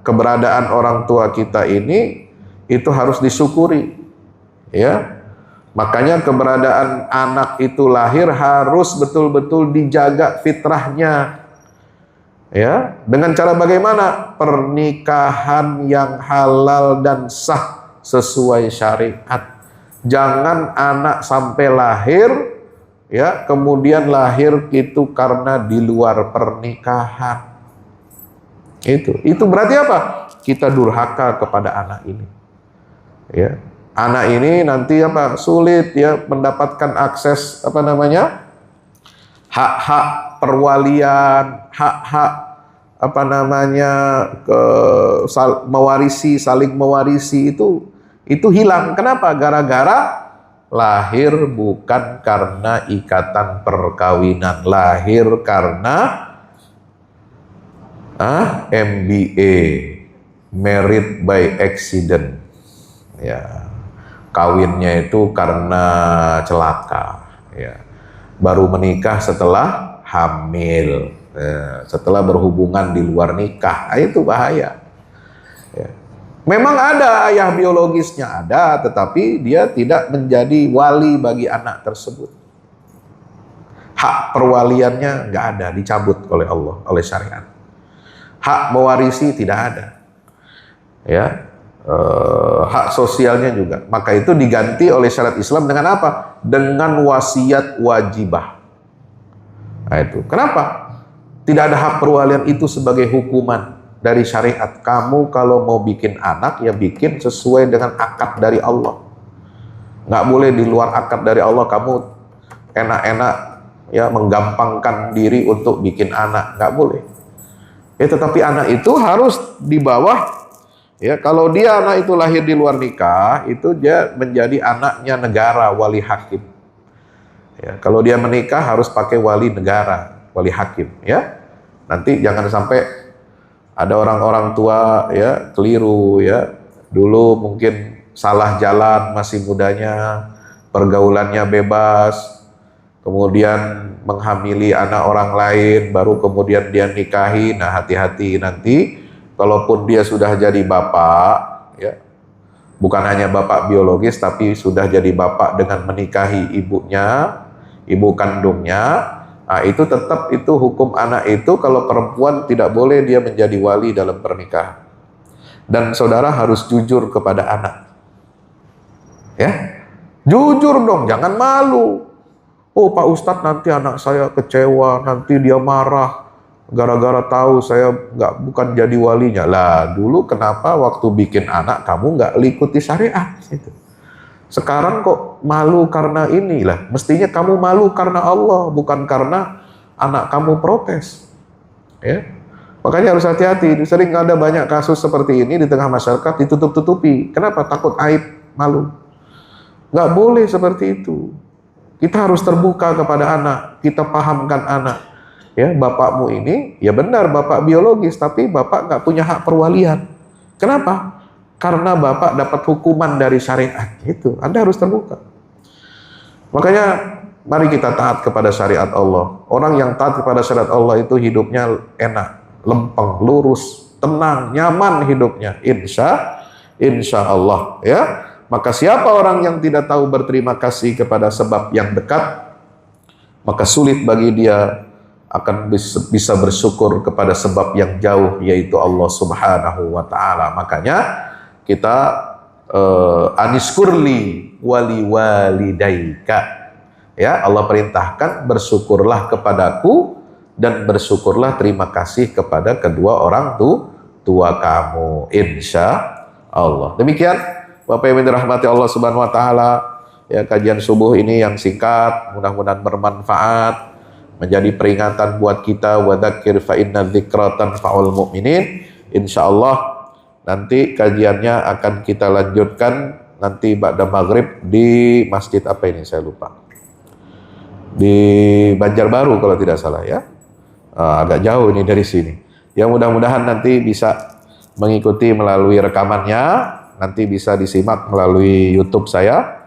keberadaan orang tua kita ini itu harus disyukuri. Ya, makanya keberadaan anak itu lahir harus betul-betul dijaga fitrahnya. Ya, dengan cara bagaimana? Pernikahan yang halal dan sah sesuai syariat. Jangan anak sampai lahir, ya, kemudian lahir itu karena di luar pernikahan. Itu berarti apa? Kita durhaka kepada anak ini. Ya, anak ini nanti apa? Sulit ya mendapatkan akses hak-hak perwalian, hak-hak saling mewarisi itu hilang. Kenapa? Gara-gara lahir bukan karena ikatan perkawinan, lahir karena MBA, married by accident. Ya, kawinnya itu karena celaka. Ya, baru menikah setelah hamil, setelah berhubungan di luar nikah. Itu bahaya. Ya. Memang ada ayah biologisnya ada, tetapi dia tidak menjadi wali bagi anak tersebut. hak perwaliannya nggak ada, dicabut oleh Allah, oleh syariat. Hak mewarisi tidak ada, ya. Hak sosialnya juga. Maka itu diganti oleh syariat Islam dengan apa? Dengan wasiat wajibah. Nah itu. Kenapa? Tidak ada hak perwalian itu sebagai hukuman dari syariat. Kamu kalau mau bikin anak, ya bikin sesuai dengan akad dari Allah. Nggak boleh di luar akad dari Allah kamu enak-enak ya menggampangkan diri untuk bikin anak. Nggak boleh. Ya, tetapi anak itu harus di bawah, ya kalau dia anak itu lahir di luar nikah, itu dia menjadi anaknya negara, wali hakim. Ya, kalau dia menikah harus pakai wali negara, wali hakim. Ya, nanti jangan sampai ada orang-orang tua ya keliru ya, dulu mungkin salah jalan masih mudanya, pergaulannya bebas, kemudian menghamili anak orang lain, baru kemudian dia nikahi. Nah hati-hati nanti, kalaupun dia sudah jadi bapak, ya bukan hanya bapak biologis, tapi sudah jadi bapak dengan menikahi ibunya, ibu kandungnya. Nah, itu tetap itu hukum anak itu, kalau perempuan tidak boleh dia menjadi wali dalam pernikahan. Dan saudara harus jujur kepada anak. Ya, jujur dong, jangan malu. Oh Pak Ustadz, nanti anak saya kecewa, nanti dia marah gara-gara tahu saya bukan jadi walinya. Lah dulu kenapa waktu bikin anak kamu nggak ikuti syariat? Gitu. Sekarang kok malu karena inilah. Mestinya kamu malu karena Allah, bukan karena anak kamu protes. Ya, makanya harus hati-hati. Sering ada banyak kasus seperti ini di tengah masyarakat, ditutup-tutupi. Kenapa? Takut aib, malu. Nggak boleh seperti itu. Kita harus terbuka kepada anak. Kita pahamkan anak. Ya, bapakmu ini, ya benar bapak biologis, tapi bapak nggak punya hak perwalian. Kenapa? Karena bapak dapat hukuman dari syariat. Itu, Anda harus terbuka. Makanya, mari kita taat kepada syariat Allah. Orang yang taat kepada syariat Allah itu hidupnya enak, lempeng, lurus, tenang, nyaman hidupnya. Insya Allah. Ya. Maka siapa orang yang tidak tahu berterima kasih kepada sebab yang dekat, maka sulit bagi dia akan bisa bersyukur kepada sebab yang jauh, yaitu Allah Subhanahu wa Ta'ala. Makanya kita aniskurli wali walidaika. Ya, Allah perintahkan bersyukurlah kepadaku dan bersyukurlah terima kasih kepada kedua orang tua kamu. Insya Allah. Demikian Bapak Ibu dirahmati Allah Subhanahu wa Ta'ala, ya kajian subuh ini yang singkat, mudah-mudahan bermanfaat, menjadi peringatan buat kita. Wa dzakir fa inna dzikra tanfa'ul mu'minin. Insyaallah nanti kajiannya akan kita lanjutkan nanti ba'da maghrib di masjid apa ini saya lupa, di Banjarbaru kalau tidak salah ya. Agak jauh ini dari sini. Ya mudah-mudahan nanti bisa mengikuti melalui rekamannya. Nanti bisa disimak melalui YouTube saya.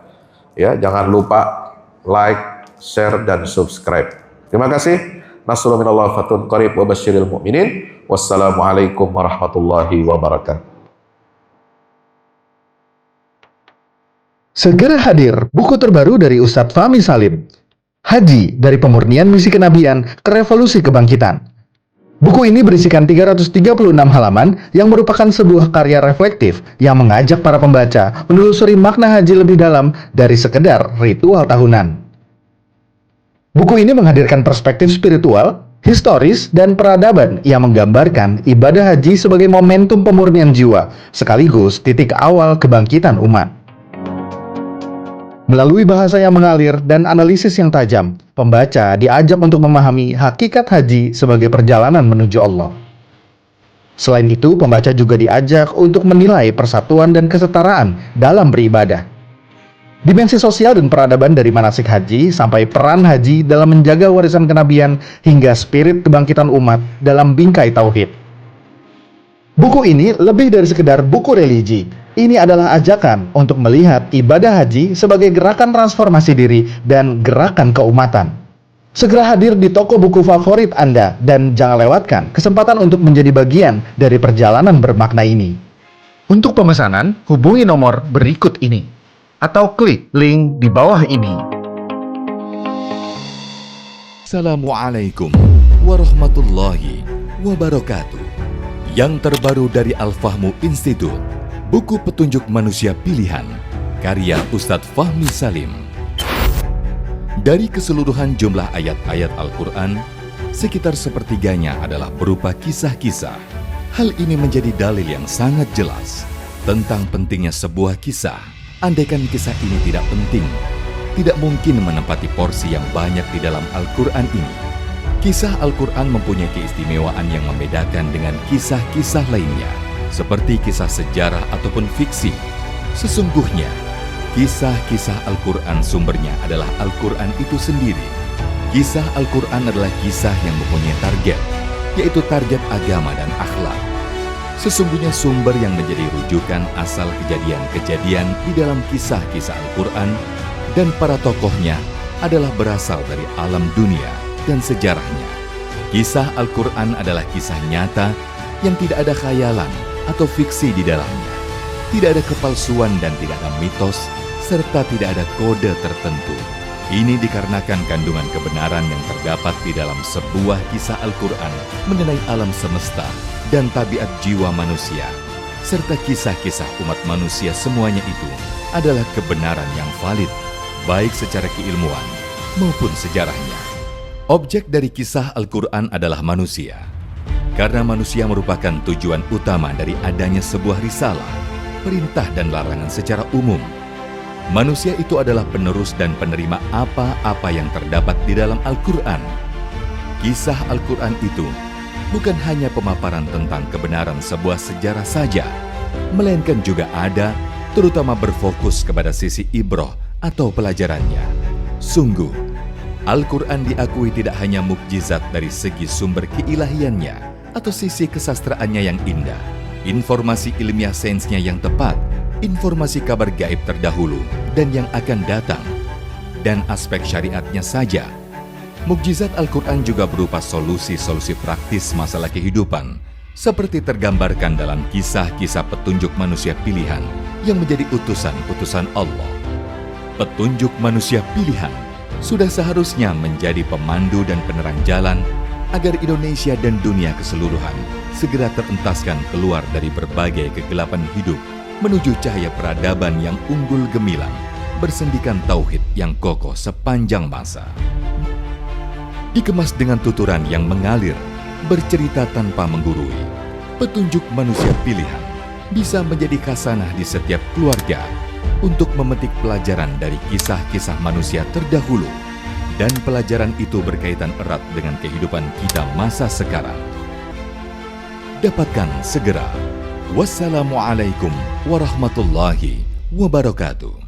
Ya, jangan lupa like, share, dan subscribe. Terima kasih. Nasrullah minallah fatun qarib wa basyiril mu'minin. Wassalamualaikum warahmatullahi wabarakatuh. Segera hadir buku terbaru dari Ustadz Fahmi Salim. Haji dari Pemurnian Misi Kenabian ke Revolusi Kebangkitan. Buku ini berisikan 336 halaman yang merupakan sebuah karya reflektif yang mengajak para pembaca menelusuri makna haji lebih dalam dari sekedar ritual tahunan. Buku ini menghadirkan perspektif spiritual, historis, dan peradaban yang menggambarkan ibadah haji sebagai momentum pemurnian jiwa, sekaligus titik awal kebangkitan umat. Melalui bahasa yang mengalir dan analisis yang tajam, pembaca diajak untuk memahami hakikat haji sebagai perjalanan menuju Allah. Selain itu, pembaca juga diajak untuk menilai persatuan dan kesetaraan dalam beribadah. Dimensi sosial dan peradaban dari manasik haji sampai peran haji dalam menjaga warisan kenabian hingga spirit kebangkitan umat dalam bingkai tauhid. Buku ini lebih dari sekedar buku religi. Ini adalah ajakan untuk melihat ibadah haji sebagai gerakan transformasi diri dan gerakan keumatan. Segera hadir di toko buku favorit Anda dan jangan lewatkan kesempatan untuk menjadi bagian dari perjalanan bermakna ini. Untuk pemesanan, hubungi nomor berikut ini atau klik link di bawah ini. Assalamualaikum warahmatullahi wabarakatuh. Yang terbaru dari Al-Fahmu Institute, buku petunjuk manusia pilihan, karya Ustadz Fahmi Salim. Dari keseluruhan jumlah ayat-ayat Al-Quran, sekitar sepertiganya adalah berupa kisah-kisah. Hal ini menjadi dalil yang sangat jelas tentang pentingnya sebuah kisah. Andaikan kisah ini tidak penting, tidak mungkin menempati porsi yang banyak di dalam Al-Quran ini. Kisah Al-Quran mempunyai keistimewaan yang membedakan dengan kisah-kisah lainnya, seperti kisah sejarah ataupun fiksi. Sesungguhnya, kisah-kisah Al-Quran sumbernya adalah Al-Quran itu sendiri. Kisah Al-Quran adalah kisah yang mempunyai target, yaitu target agama dan akhlak. Sesungguhnya sumber yang menjadi rujukan asal kejadian-kejadian di dalam kisah-kisah Al-Quran dan para tokohnya adalah berasal dari alam dunia dan sejarahnya. Kisah Al-Quran adalah kisah nyata yang tidak ada khayalan atau fiksi di dalamnya. Tidak ada kepalsuan dan tidak ada mitos, serta tidak ada kode tertentu. Ini dikarenakan kandungan kebenaran yang terdapat di dalam sebuah kisah Al-Quran mengenai alam semesta dan tabiat jiwa manusia, serta kisah-kisah umat manusia semuanya itu adalah kebenaran yang valid, baik secara keilmuan maupun sejarahnya. Objek dari kisah Al-Quran adalah manusia, karena manusia merupakan tujuan utama dari adanya sebuah risalah, perintah dan larangan secara umum. Manusia itu adalah penerus dan penerima apa-apa yang terdapat di dalam Al-Quran. Kisah Al-Quran itu bukan hanya pemaparan tentang kebenaran sebuah sejarah saja, melainkan juga ada, terutama berfokus kepada sisi ibroh atau pelajarannya. Sungguh, Al-Quran diakui tidak hanya mukjizat dari segi sumber keilahiannya atau sisi kesastraannya yang indah, informasi ilmiah sainsnya yang tepat, informasi kabar gaib terdahulu dan yang akan datang, dan aspek syariatnya saja. Mukjizat Al-Quran juga berupa solusi-solusi praktis masalah kehidupan, seperti tergambarkan dalam kisah-kisah petunjuk manusia pilihan yang menjadi utusan-utusan Allah. Petunjuk manusia pilihan sudah seharusnya menjadi pemandu dan penerang jalan agar Indonesia dan dunia keseluruhan segera terentaskan keluar dari berbagai kegelapan hidup menuju cahaya peradaban yang unggul gemilang, bersendikan tauhid yang kokoh sepanjang masa. Dikemas dengan tuturan yang mengalir, bercerita tanpa menggurui, petunjuk manusia pilihan bisa menjadi khasanah di setiap keluarga untuk memetik pelajaran dari kisah-kisah manusia terdahulu, dan pelajaran itu berkaitan erat dengan kehidupan kita masa sekarang. Dapatkan segera. Wassalamualaikum warahmatullahi wabarakatuh.